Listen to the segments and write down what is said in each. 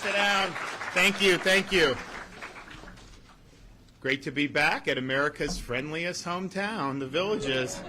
Sit down. Thank you. Thank you. Great to be back at America's friendliest hometown, the Villages.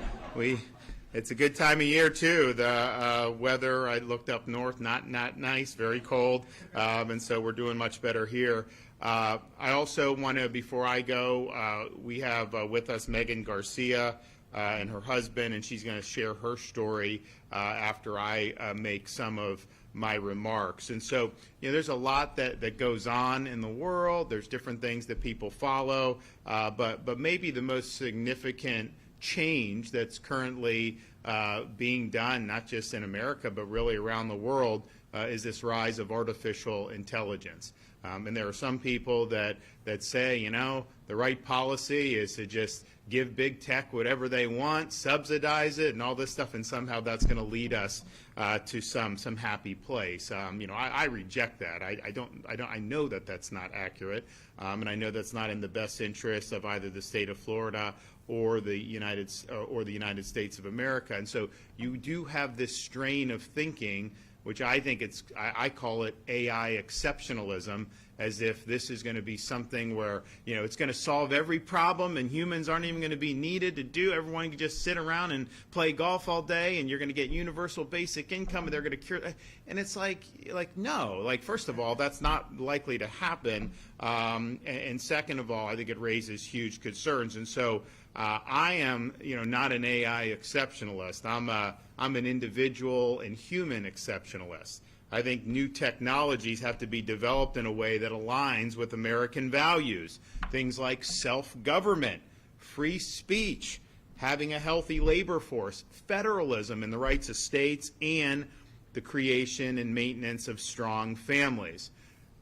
It's a good time of year, too. The weather, I looked up north, not nice, very cold, and so we're doing much better here. I also want to, before I go, we have with us Megan Garcia and her husband, and she's going to share her story after I make some of my remarks. And so, there's a lot that goes on in the world. There's different things that people follow, but maybe the most significant change that's currently being done, not just in America, but really around the world, is this rise of artificial intelligence. And there are some people that say, the right policy is to just give big tech whatever they want, subsidize it, and all this stuff, and somehow that's going to lead us to some happy place. I reject that. I know that that's not accurate, and I know that's not in the best interest of either the state of Florida or the United States of America. And so you do have this strain of thinking, which I think I call it AI exceptionalism, as if this is going to be something where, it's going to solve every problem and humans aren't even going to be needed to do. Everyone can just sit around and play golf all day and you're going to get universal basic income and they're going to cure. And it's like no, first of all, that's not likely to happen. And second of all, I think it raises huge concerns. And so I am, not an AI exceptionalist. I'm an individual and human exceptionalist. I think new technologies have to be developed in a way that aligns with American values. Things like self-government, free speech, having a healthy labor force, federalism and the rights of states, and the creation and maintenance of strong families.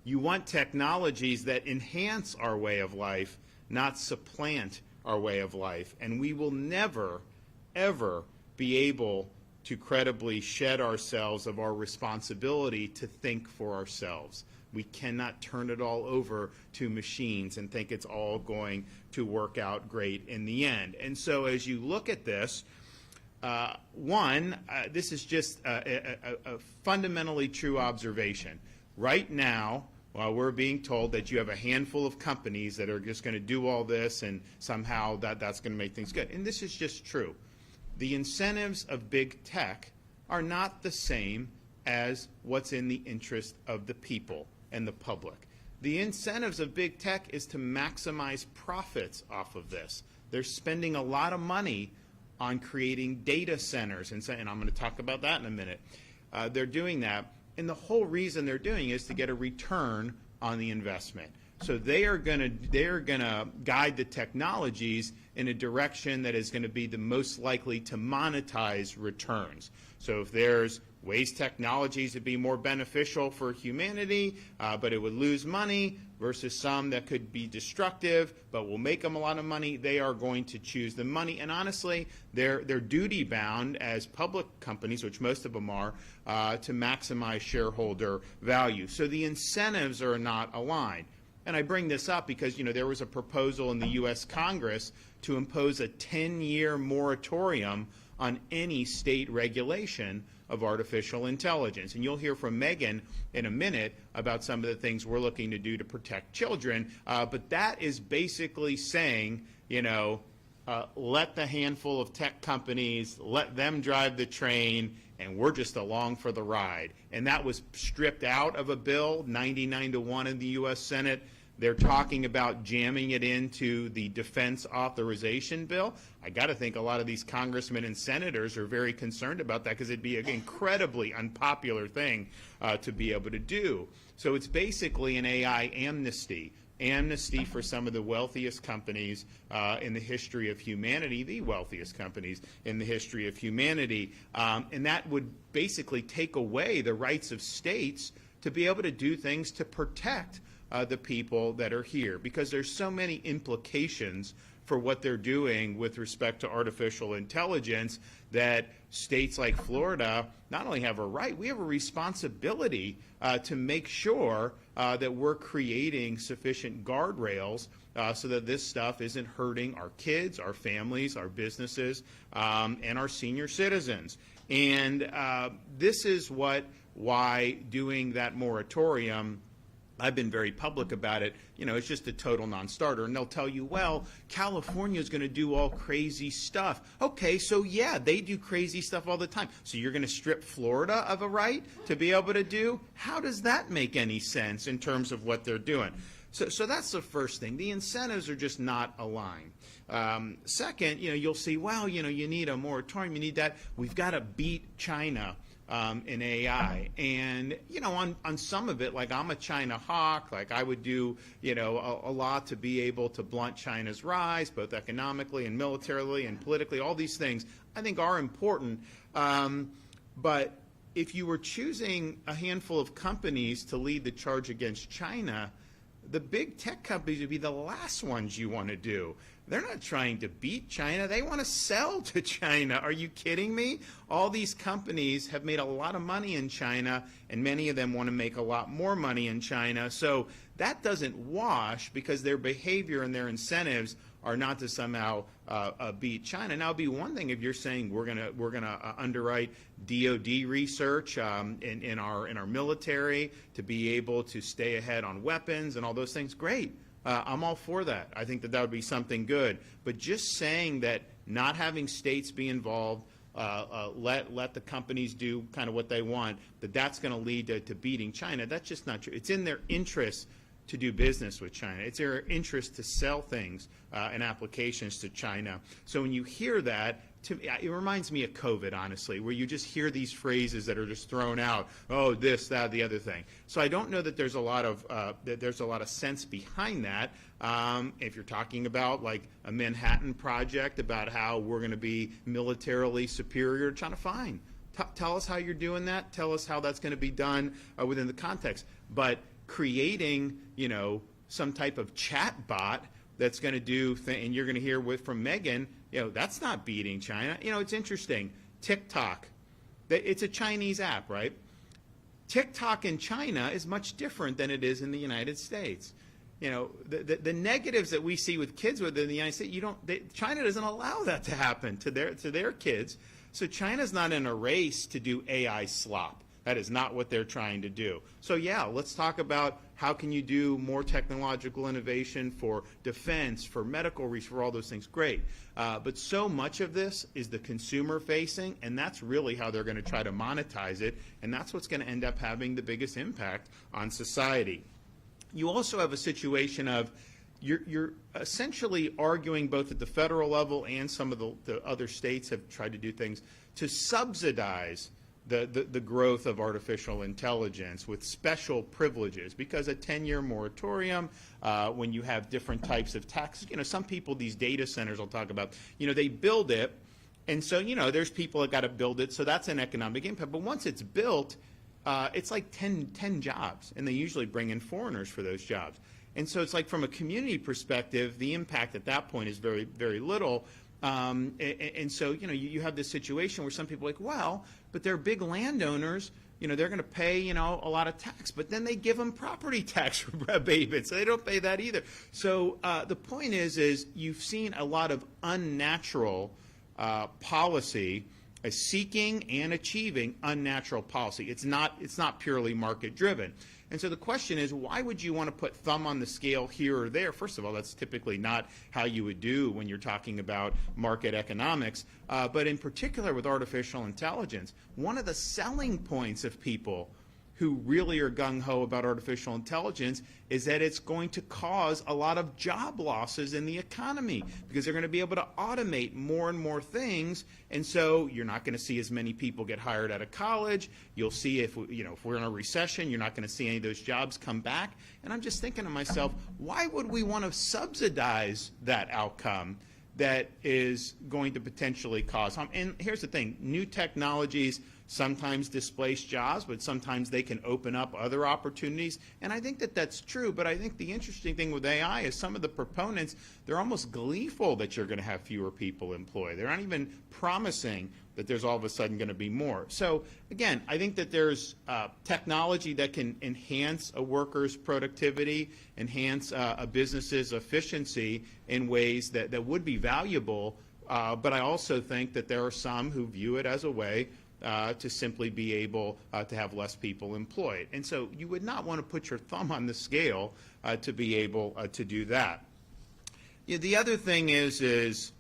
You want technologies that enhance our way of life, not supplant our way of life. And we will never, ever be able to credibly shed ourselves of our responsibility to think for ourselves. We cannot turn it all over to machines and think it's all going to work out great in the end. And so as you look at this, this is just a fundamentally true observation. Right now, we're being told that you have a handful of companies that are just going to do all this and somehow that's going to make things good. And this is just true. The incentives of big tech are not the same as what's in the interest of the people and the public. The incentives of big tech is to maximize profits off of this. They're spending a lot of money on creating data centers, and I'm going to talk about that in a minute. They're doing that, and the whole reason they're doing it is to get a return on the investment. So they're going to guide the technologies in a direction that is going to be the most likely to monetize returns. So if there's ways technologies to be more beneficial for humanity, but it would lose money, versus some that could be destructive but will make them a lot of money, they are going to choose the money. And honestly, they're duty bound as public companies, which most of them are, to maximize shareholder value. So the incentives are not aligned. And I bring this up because, there was a proposal in the U.S. Congress to impose a 10-year moratorium on any state regulation of artificial intelligence. And you'll hear from Megan in a minute about some of the things we're looking to do to protect children. But that is basically saying, let the handful of tech companies, let them drive the train, and we're just along for the ride. And that was stripped out of a bill, 99-1 in the U.S. Senate. They're talking about jamming it into the defense authorization bill. I got to think a lot of these congressmen and senators are very concerned about that because it'd be an incredibly unpopular thing to be able to do. So it's basically an AI amnesty. Amnesty for some of the wealthiest companies in the history of humanity, the wealthiest companies in the history of humanity. And that would basically take away the rights of states to be able to do things to protect the people that are here, because there's so many implications for what they're doing with respect to artificial intelligence that states like Florida not only have a right, we have a responsibility to make sure that we're creating sufficient guardrails so that this stuff isn't hurting our kids, our families, our businesses, and our senior citizens. And this is why doing that moratorium I've been very public about it. You know, it's just a total non-starter. And they'll tell you, well, California is going to do all crazy stuff. Okay, so yeah, they do crazy stuff all the time. So you're going to strip Florida of a right to be able to do? How does that make any sense in terms of what they're doing? So that's the first thing. The incentives are just not aligned. Second, you know, you'll see, well, you know, you need a moratorium, you need that. We've got to beat China in AI. And, you know, on some of it, like I'm a China hawk, like I would do, you know, a lot to be able to blunt China's rise, both economically and militarily and politically. All these things I think are important. But if you were choosing a handful of companies to lead the charge against China, the big tech companies would be the last ones you want to do. They're not trying to beat China. They want to sell to China. Are you kidding me? All these companies have made a lot of money in China, and many of them want to make a lot more money in China. So that doesn't wash because their behavior and their incentives are not to somehow beat China. Now, it'd be one thing if you're saying we're gonna underwrite DoD research in our military to be able to stay ahead on weapons and all those things. Great. I'm all for that. I think that would be something good. But just saying that not having states be involved, let the companies do kind of what they want, that's going to lead to beating China, that's just not true. It's in their interest to do business with China. It's their interest to sell things and applications to China. So when you hear that, it reminds me of COVID, honestly, where you just hear these phrases that are just thrown out. Oh, this, that, the other thing. So I don't know that there's a lot of sense behind that. If you're talking about like a Manhattan Project about how we're going to be militarily superior to China, fine. Tell us how you're doing that. Tell us how that's going to be done within the context. But creating, you know, some type of chat bot that's going to do, and you're going to hear from Megan, you know, that's not beating China. You know, it's interesting. TikTok, it's a Chinese app, right? TikTok in China is much different than it is in the United States. You know, the negatives that we see with kids within the United States, China doesn't allow that to happen to their kids. So China's not in a race to do AI slop. That is not what they're trying to do. So yeah, let's talk about how can you do more technological innovation for defense, for medical research, for all those things. Great. But so much of this is the consumer facing, and that's really how they're going to try to monetize it, and that's what's going to end up having the biggest impact on society. You also have a situation of you're essentially arguing both at the federal level and some of the other states have tried to do things to subsidize the growth of artificial intelligence with special privileges, because a 10-year moratorium, when you have different types of tax, you know, some people, these data centers I'll talk about, you know, they build it, and so, you know, there's people that got to build it, so that's an economic impact. But once it's built, it's like 10 jobs, and they usually bring in foreigners for those jobs. And so it's like from a community perspective, the impact at that point is very, very little. And so, you know, you have this situation where some people are like, well, but they're big landowners, you know, they're going to pay, you know, a lot of tax, but then they give them property tax abatement, so they don't pay that either. So the point is you've seen a lot of unnatural policy seeking and achieving unnatural policy. It's not purely market driven. And so the question is, why would you want to put thumb on the scale here or there? First of all, that's typically not how you would do when you're talking about market economics. But in particular with artificial intelligence, one of the selling points of people who really are gung-ho about artificial intelligence is that it's going to cause a lot of job losses in the economy because they're going to be able to automate more and more things, and so you're not going to see as many people get hired out of college. You'll see if we're in a recession, you're not going to see any of those jobs come back. And I'm just thinking to myself, why would we want to subsidize that outcome that is going to potentially cause harm? And here's the thing, new technologies sometimes displace jobs, but sometimes they can open up other opportunities. And I think that that's true, but I think the interesting thing with AI is some of the proponents, they're almost gleeful that you're going to have fewer people employed. They're not even promising that there's all of a sudden going to be more. So again, I think that there's technology that can enhance a worker's productivity, enhance a business's efficiency in ways that would be valuable, but I also think that there are some who view it as a way to simply be able to have less people employed. And so you would not want to put your thumb on the scale to be able to do that. The other thing is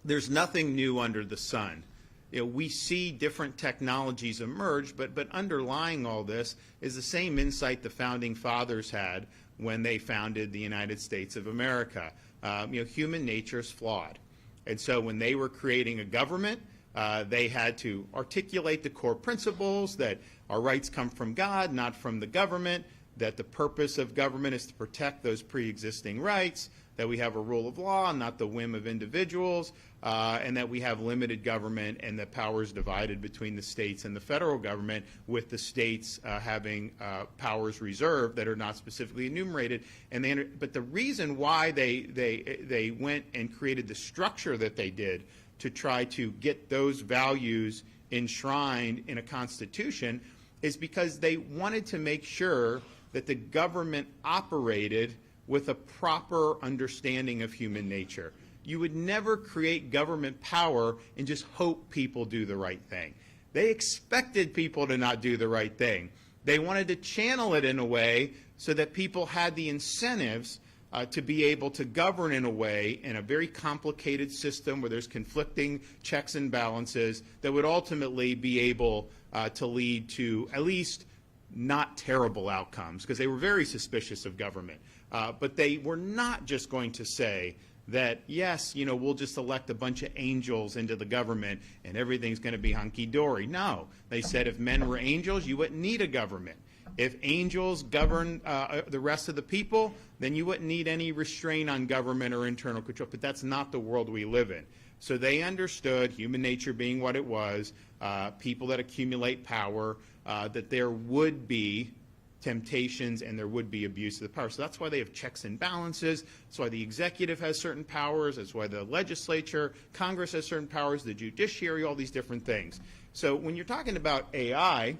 there's nothing new under the sun. We see different technologies emerge, but underlying all this is the same insight the founding fathers had when they founded the United States of America. Human nature is flawed. And so when they were creating a government, they had to articulate the core principles that our rights come from God, not from the government, that the purpose of government is to protect those pre-existing rights, that we have a rule of law, not the whim of individuals, and that we have limited government and that power is divided between the states and the federal government, with the states having powers reserved that are not specifically enumerated. But the reason why they went and created the structure that they did to try to get those values enshrined in a constitution is because they wanted to make sure that the government operated with a proper understanding of human nature. You would never create government power and just hope people do the right thing. They expected people to not do the right thing. They wanted to channel it in a way so that people had the incentives to be able to govern in a way in a very complicated system where there's conflicting checks and balances that would ultimately be able to lead to at least not terrible outcomes, because they were very suspicious of government. But they were not just going to say that, yes, we'll just elect a bunch of angels into the government and everything's going to be hunky-dory. No. They said if men were angels, you wouldn't need a government. If angels govern the rest of the people, then you wouldn't need any restraint on government or internal control. But that's not the world we live in. So they understood, human nature being what it was, people that accumulate power, that there would be temptations and there would be abuse of the power. So that's why they have checks and balances. That's why the executive has certain powers. That's why the legislature, Congress has certain powers, the judiciary, all these different things. So when you're talking about AI,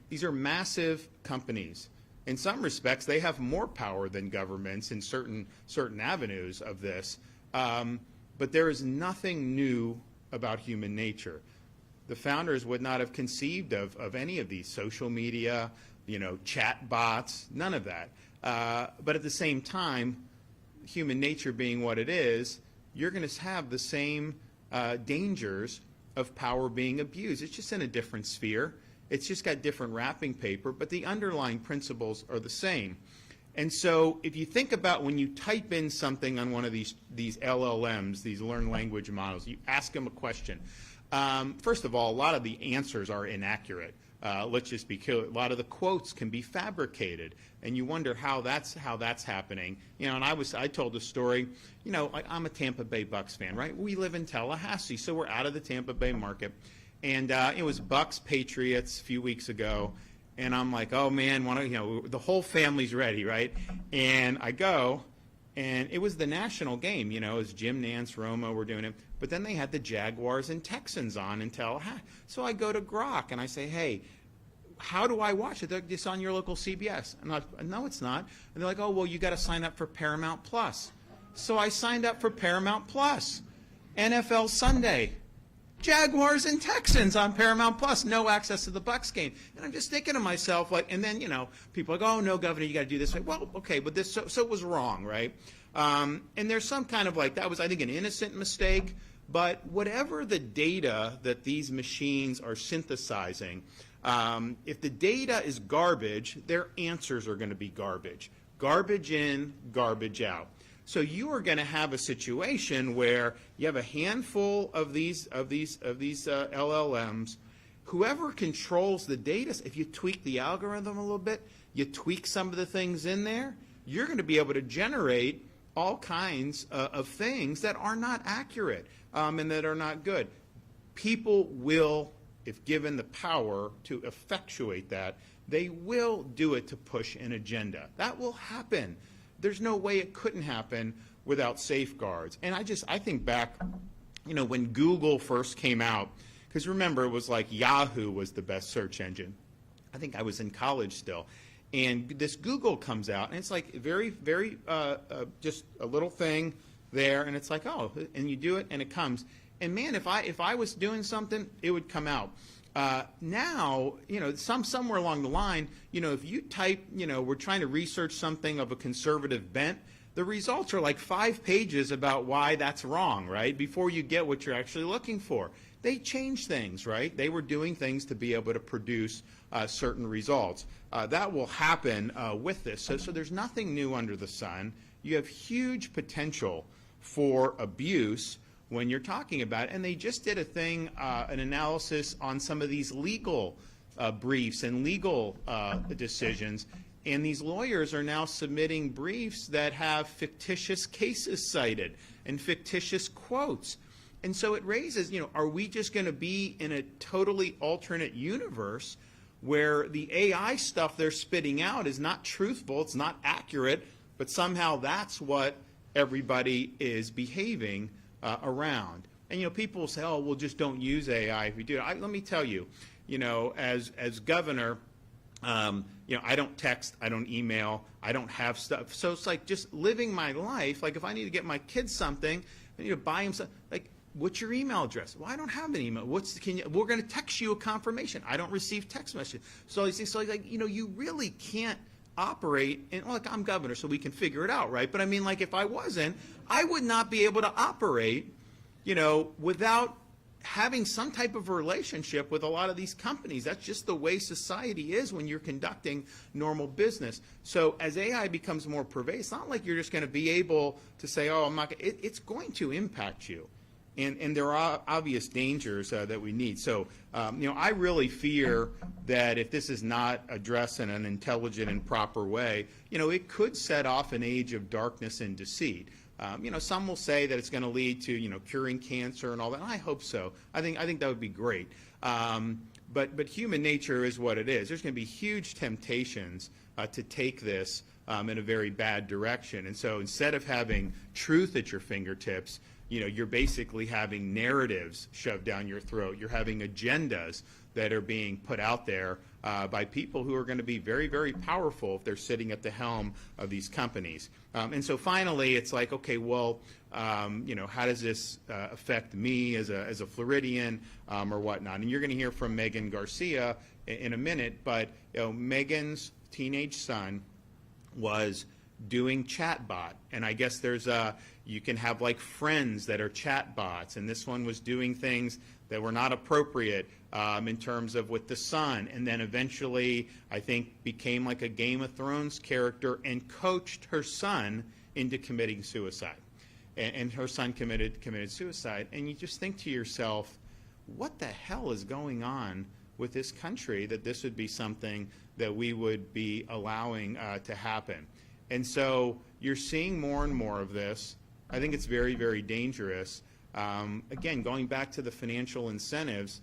these are massive companies. In some respects, they have more power than governments in certain avenues of this. But there is nothing new about human nature. The founders would not have conceived of any of these social media, chat bots, none of that. But at the same time, human nature being what it is, you're going to have the same dangers of power being abused. It's just in a different sphere. It's just got different wrapping paper, but the underlying principles are the same. And so if you think about when you type in something on one of these LLMs, these learned language models, you ask them a question. First of all, a lot of the answers are inaccurate. Let's just be clear. A lot of the quotes can be fabricated, and you wonder how that's happening. And I told a story. I'm a Tampa Bay Bucks fan, right? We live in Tallahassee, so we're out of the Tampa Bay market, and it was Bucks Patriots a few weeks ago, and I'm like, oh man, the whole family's ready, right? And I go, and it was the national game. It was Jim Nantz, Romo were doing it. But then they had the Jaguars and Texans on in Tallahassee. So I go to Grok and I say, hey, how do I watch it? They're like, it's on your local CBS. And I'm like, no, it's not. And they're like, oh, well, you got to sign up for Paramount Plus. So I signed up for Paramount Plus. NFL Sunday. Jaguars and Texans on Paramount Plus, no access to the Bucks game. And I'm just thinking to myself, and then, people are like, oh, no, Governor, you got to do this way. Well, okay, but this, so it was wrong, right? And there's some kind of that was, I think, an innocent mistake. But whatever the data that these machines are synthesizing, if the data is garbage, their answers are going to be garbage. Garbage in, garbage out. So you are going to have a situation where you have a handful of these LLMs. Whoever controls the data, if you tweak the algorithm a little bit, you tweak some of the things in there, you're going to be able to generate all kinds of things that are not accurate and that are not good. People will, if given the power to effectuate that, they will do it to push an agenda. That will happen. There's no way it couldn't happen without safeguards. And I think back, when Google first came out, because remember, it was like Yahoo was the best search engine. I think I was in college still. And this Google comes out, and it's like very, very, just a little thing there, and it's like, oh, and you do it, and it comes. And man, if I was doing something, it would come out. Now, somewhere along the line, if you type, we're trying to research something of a conservative bent, the results are like 5 pages about why that's wrong, right? Before you get what you're actually looking for. They changed things, right? They were doing things to be able to produce certain results. That will happen with this. So there's nothing new under the sun. You have huge potential for abuse when you're talking about it. And they just did an analysis on some of these legal briefs and legal decisions. And these lawyers are now submitting briefs that have fictitious cases cited and fictitious quotes. And so it raises, are we just going to be in a totally alternate universe where the AI stuff they're spitting out is not truthful, it's not accurate, but somehow that's what everybody is behaving around? And, people will say, oh, well, just don't use AI if we do it. Let me tell you, as governor, I don't text, I don't email, I don't have stuff. So it's like just living my life. Like if I need to get my kids something, I need to buy them something. Like, what's your email address? Well, I don't have an email. We're going to text you a confirmation. I don't receive text messages. So you really can't operate. And look, I'm governor, so we can figure it out, right? But I mean, like if I wasn't, I would not be able to operate, without having some type of a relationship with a lot of these companies. That's just the way society is when you're conducting normal business. So as AI becomes more pervasive, it's not like you're just going to be able to say, oh, I'm not. It's going to impact you. And there are obvious dangers that we need. So, I really fear that if this is not addressed in an intelligent and proper way, it could set off an age of darkness and deceit. Some will say that it's going to lead to, curing cancer and all that. And I hope so. I think that would be great. But human nature is what it is. There's going to be huge temptations to take this in a very bad direction. And so instead of having truth at your fingertips, you're basically having narratives shoved down your throat. You're having agendas that are being put out there by people who are going to be very, very powerful if they're sitting at the helm of these companies. And so finally, it's like, okay, well, how does this affect me as a Floridian or whatnot? And you're going to hear from Megan Garcia in a minute, but Megan's teenage son was doing chatbot, and I guess you can have like friends that are chatbots, and this one was doing things that were not appropriate in terms of with the son, and then eventually I think became like a Game of Thrones character and coached her son into committing suicide, and her son committed suicide. And you just think to yourself, what the hell is going on with this country that this would be something that we would be allowing to happen? And so you're seeing more and more of this. I think it's very, very dangerous. Again, going back to the financial incentives,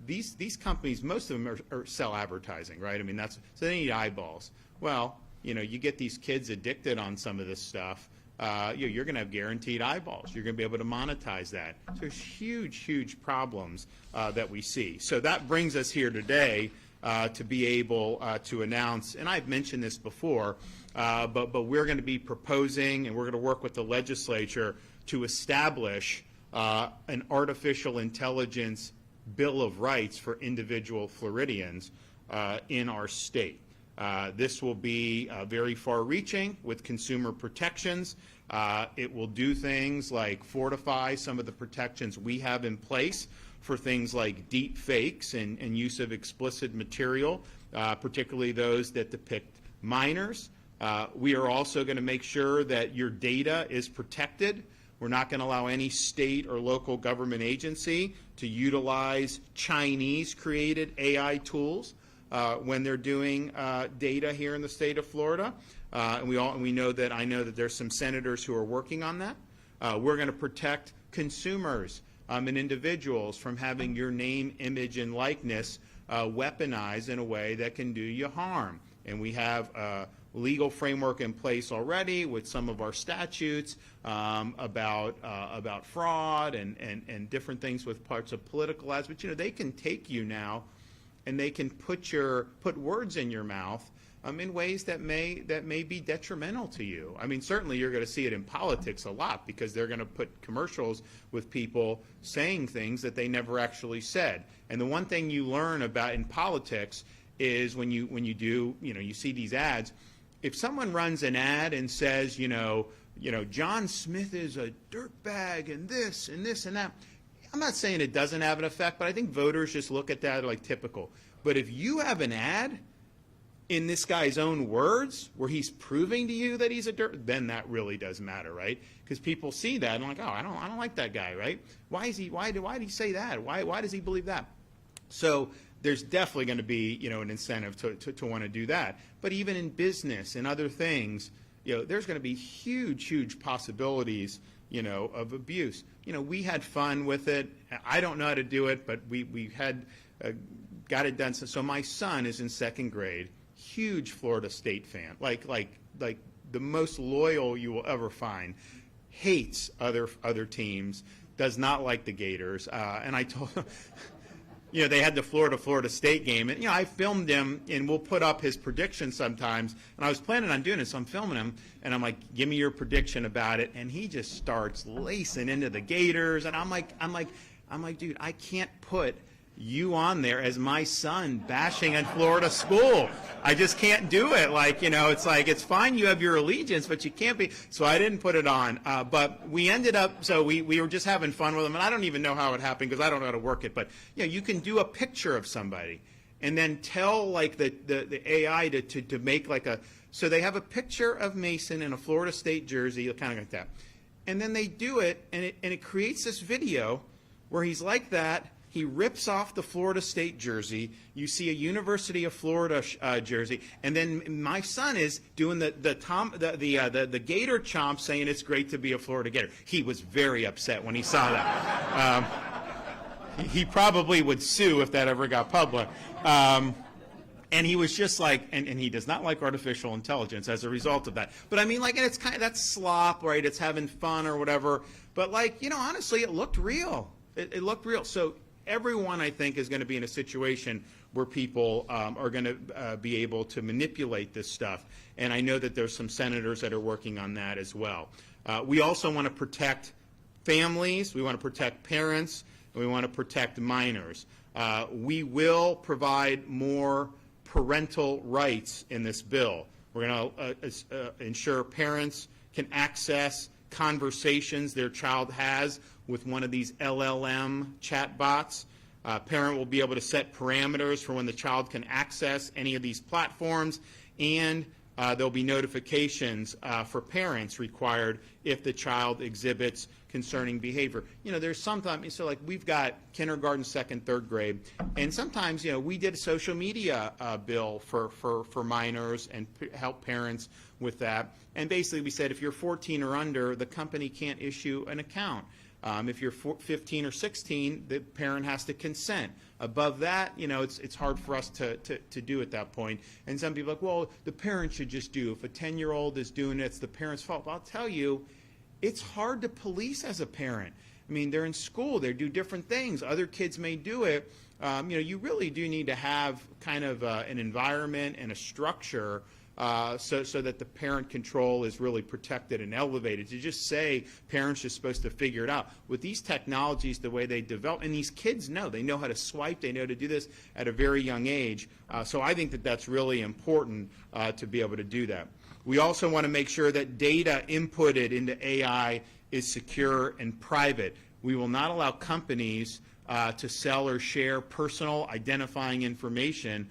these companies, most of them are sell advertising, right? I mean, so they need eyeballs. Well, you get these kids addicted on some of this stuff. You're going to have guaranteed eyeballs. You're going to be able to monetize that. So there's huge, huge problems that we see. So that brings us here today to be able to announce, and I've mentioned this before, but we're going to be proposing, and we're going to work with the legislature to establish an artificial intelligence Bill of Rights for individual Floridians in our state. This will be very far-reaching with consumer protections. It will do things like fortify some of the protections we have in place for things like deep fakes and use of explicit material, particularly those that depict minors. We are also going to make sure that your data is protected. We're not going to allow any state or local government agency to utilize Chinese-created AI tools when they're doing data here in the state of Florida. I know that there's some senators who are working on that. We're going to protect consumers and individuals from having your name, image, and likeness weaponized in a way that can do you harm. And we have a legal framework in place already with some of our statutes about fraud and different things with parts of political ads. But they can take you now, and they can put words in your mouth in ways that may be detrimental to you. I mean, certainly you're going to see it in politics a lot because they're going to put commercials with people saying things that they never actually said. And the one thing you learn about in politics is when you do, you see these ads, if someone runs an ad and says, John Smith is a dirtbag and this and this and that, I'm not saying it doesn't have an effect, but I think voters just look at that like typical. But if you have an ad in this guy's own words where he's proving to you that he's a dirt, then that really does matter, right? Because people see that and like, oh, I don't like that guy, right? Why did he say that? Why does he believe that? So there's definitely going to be, an incentive to want to do that. But even in business and other things, there's going to be huge possibilities, of abuse. We had fun with it. I don't know how to do it, but we had got it done. So my son is in second grade, huge Florida State fan, like the most loyal you will ever find, hates other teams, does not like the Gators. And I told him, they had the Florida State game, and I filmed him, and we'll put up his predictions sometimes. And I was planning on doing it, so I'm filming him, and I'm like, "Give me your prediction about it." And he just starts lacing into the Gators, and I'm like, dude, I can't put you on there as my son bashing on Florida school. I just can't do it. It's like, it's fine you have your allegiance, but you can't be. So I didn't put it on. But we ended up, so we were just having fun with them. And I don't even know how it happened because I don't know how to work it. But, you can do a picture of somebody and then tell, the AI to make so they have a picture of Mason in a Florida State jersey, kind of like that. And then they do it, and it creates this video where he's like that. He rips off the Florida State jersey. You see a University of Florida jersey, and then my son is doing the Gator chomp, saying it's great to be a Florida Gator. He was very upset when he saw that. He probably would sue if that ever got public. And he was just like, and he does not like artificial intelligence as a result of that. But I mean, and it's kind of that's slop, right? It's having fun or whatever. But honestly, it looked real. It looked real. So everyone, I think, is going to be in a situation where people are going to be able to manipulate this stuff. And I know that there's some senators that are working on that as well. We also want to protect families. We want to protect parents. And we want to protect minors. We will provide more parental rights in this bill. We're going to ensure parents can access conversations their child has with one of these LLM chatbots. Parent will be able to set parameters for when the child can access any of these platforms, and there'll be notifications for parents required if the child exhibits concerning behavior. There's sometimes, so we've got kindergarten, second, third grade, and sometimes, we did a social media bill for minors and help parents with that. And basically we said if you're 14 or under, the company can't issue an account. If you're 15 or 16, the parent has to consent. Above that, it's hard for us to do at that point. And some people are like, well, the parent should just do. If a 10-year-old is doing it, it's the parent's fault. Well, I'll tell you, it's hard to police as a parent. I mean, they're in school. They do different things. Other kids may do it. You really do need to have kind of an environment and a structure so that the parent control is really protected and elevated. To just say parents are supposed to figure it out. With these technologies, the way they develop, and these kids they know how to swipe, they know to do this at a very young age. So I think that that's really important to be able to do that. We also want to make sure that data inputted into AI is secure and private. We will not allow companies to sell or share personal identifying information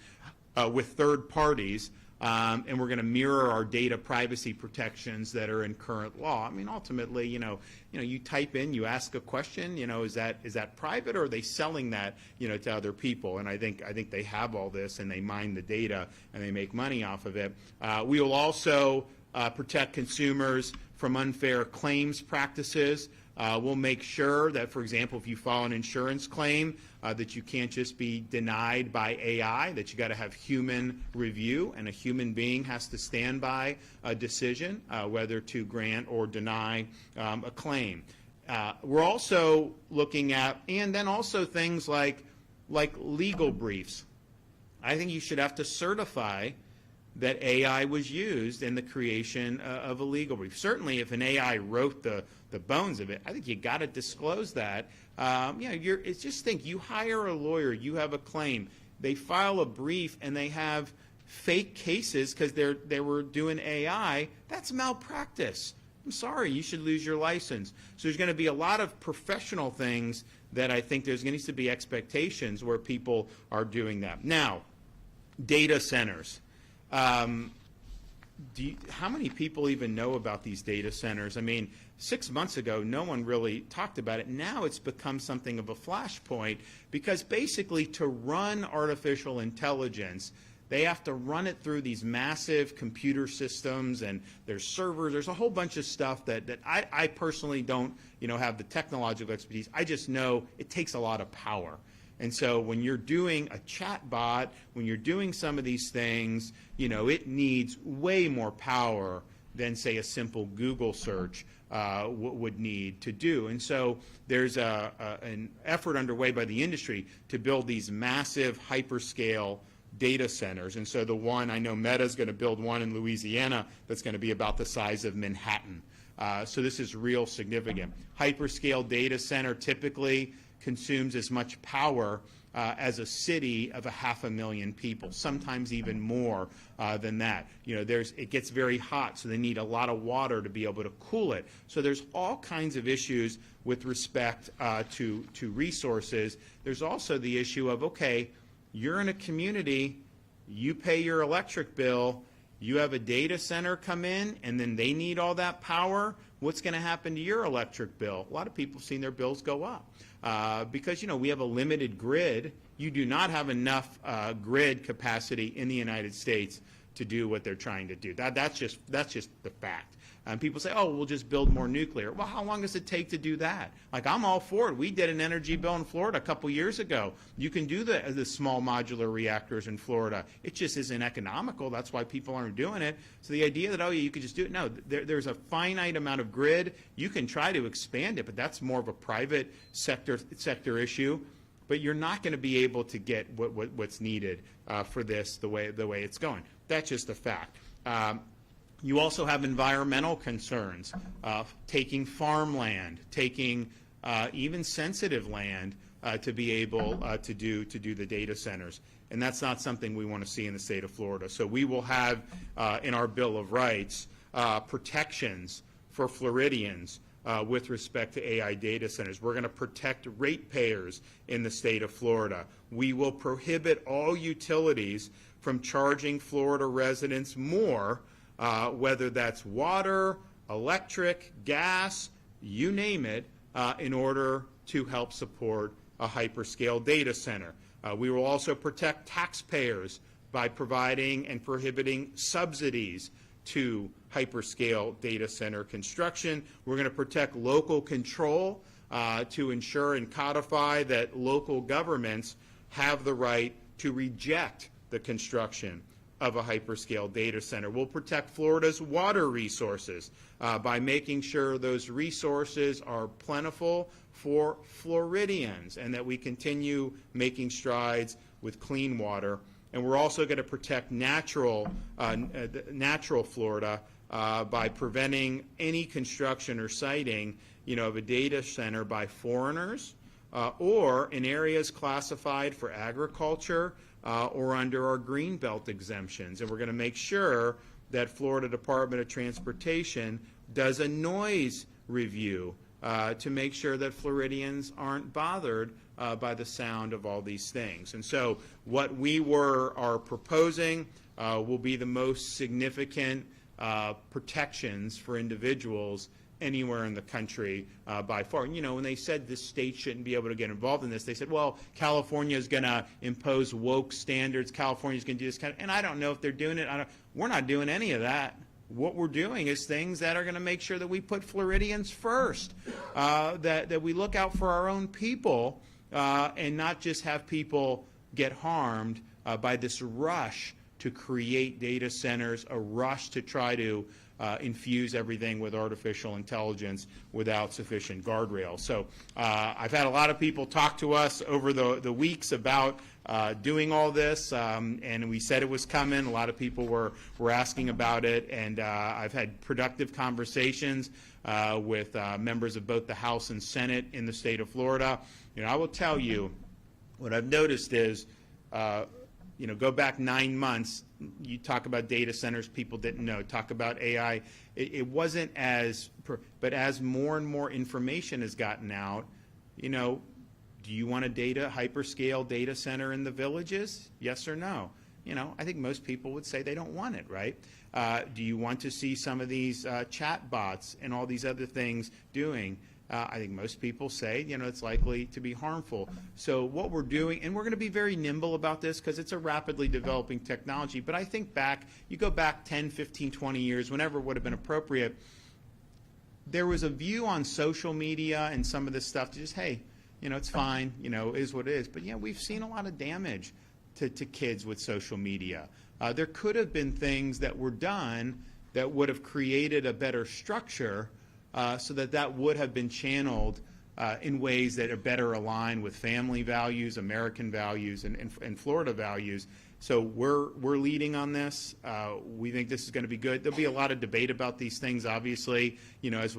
with third parties. And we're going to mirror our data privacy protections that are in current law. I mean, ultimately, you type in, you ask a question, is that private, or are they selling that, to other people? And I think they have all this, and they mine the data, and they make money off of it. We will also protect consumers from unfair claims practices. We'll make sure that, for example, if you file an insurance claim, that you can't just be denied by AI, that you got to have human review, and a human being has to stand by a decision whether to grant or deny a claim. We're also looking at, and then also things like legal briefs. I think you should have to certify that AI was used in the creation of a legal brief. Certainly, if an AI wrote the bones of it, I think you got to disclose that. It's just think, you hire a lawyer, you have a claim, they file a brief, and they have fake cases because they were doing AI. That's malpractice. I'm sorry, you should lose your license. So there's going to be a lot of professional things that I think there's going to be expectations where people are doing that. Now, data centers. How many people even know about these data centers? I mean, 6 months ago, no one really talked about it. Now it's become something of a flashpoint because basically to run artificial intelligence, they have to run it through these massive computer systems, and there's servers. There's a whole bunch of stuff that I personally don't, have the technological expertise. I just know it takes a lot of power. And so when you're doing a chat bot, when you're doing some of these things, it needs way more power than, say, a simple Google search would need to do. And so there's an effort underway by the industry to build these massive hyperscale data centers. And so the one, I know Meta's going to build one in Louisiana that's going to be about the size of Manhattan. So this is real significant. Hyperscale data center typically consumes as much power as a city of 500,000 people, sometimes even more than that. It gets very hot, so they need a lot of water to be able to cool it. So there's all kinds of issues with respect to resources. There's also the issue of, okay, you're in a community, you pay your electric bill, you have a data center come in, and then they need all that power. What's going to happen to your electric bill? A lot of people have seen their bills go up because, we have a limited grid. You do not have enough grid capacity in the United States to do what they're trying to do. That's just the fact. People say, oh, we'll just build more nuclear. Well, how long does it take to do that? Like, I'm all for it. We did an energy bill in Florida a couple years ago. You can do the small modular reactors in Florida. It just isn't economical. That's why people aren't doing it. So the idea that, oh, yeah, you could just do it, no, there's a finite amount of grid. You can try to expand it, but that's more of a private sector issue. But you're not going to be able to get what's needed for this the way it's going. That's just a fact. You also have environmental concerns, taking farmland, taking even sensitive land to be able to do the data centers. And that's not something we want to see in the state of Florida. So we will have in our Bill of Rights protections for Floridians with respect to AI data centers. We're going to protect ratepayers in the state of Florida. We will prohibit all utilities from charging Florida residents more, whether that's water, electric, gas, you name it, in order to help support a hyperscale data center. We will also protect taxpayers by providing and prohibiting subsidies to hyperscale data center construction. We're going to protect local control to ensure and codify that local governments have the right to reject the construction of a hyperscale data center. We'll protect Florida's water resources by making sure those resources are plentiful for Floridians and that we continue making strides with clean water. And we're also going to protect natural Florida by preventing any construction or siting, of a data center by foreigners or in areas classified for agriculture or under our Greenbelt exemptions. And we're going to make sure that Florida Department of Transportation does a noise review to make sure that Floridians aren't bothered by the sound of all these things. And so what we are proposing will be the most significant protections for individuals anywhere in the country by far. When they said this state shouldn't be able to get involved in this, they said, well, California is going to impose woke standards. California is going to do this kind of, and I don't know if they're doing it. We're not doing any of that. What we're doing is things that are going to make sure that we put Floridians first, that we look out for our own people and not just have people get harmed by this rush to create data centers, a rush to try to infuse everything with artificial intelligence without sufficient guardrails. So I've had a lot of people talk to us over the weeks about doing all this, and we said it was coming. A lot of people were asking about it, and I've had productive conversations with members of both the House and Senate in the state of Florida. You know, I will tell you, what I've noticed is, you know, go back 9 months, you talk about data centers, people didn't know. Talk about AI, it wasn't as, but as more and more information has gotten out, you know, do you want a hyperscale data center in the villages? Yes or no? You know, I think most people would say they don't want it, right? Do you want to see some of these chat bots and all these other things doing? I think most people say, you know, it's likely to be harmful. So what we're doing, and we're going to be very nimble about this because it's a rapidly developing technology, but I think back, you go back 10, 15, 20 years, whenever it would have been appropriate, there was a view on social media and some of this stuff to just, hey, you know, it's fine, you know, it is what it is. But, yeah, we've seen a lot of damage to kids with social media. There could have been things that were done that would have created a better structure so that would have been channeled in ways that are better aligned with family values, American values, and Florida values. So we're leading on this. We think this is going to be good. There'll be a lot of debate about these things, obviously, you know, as we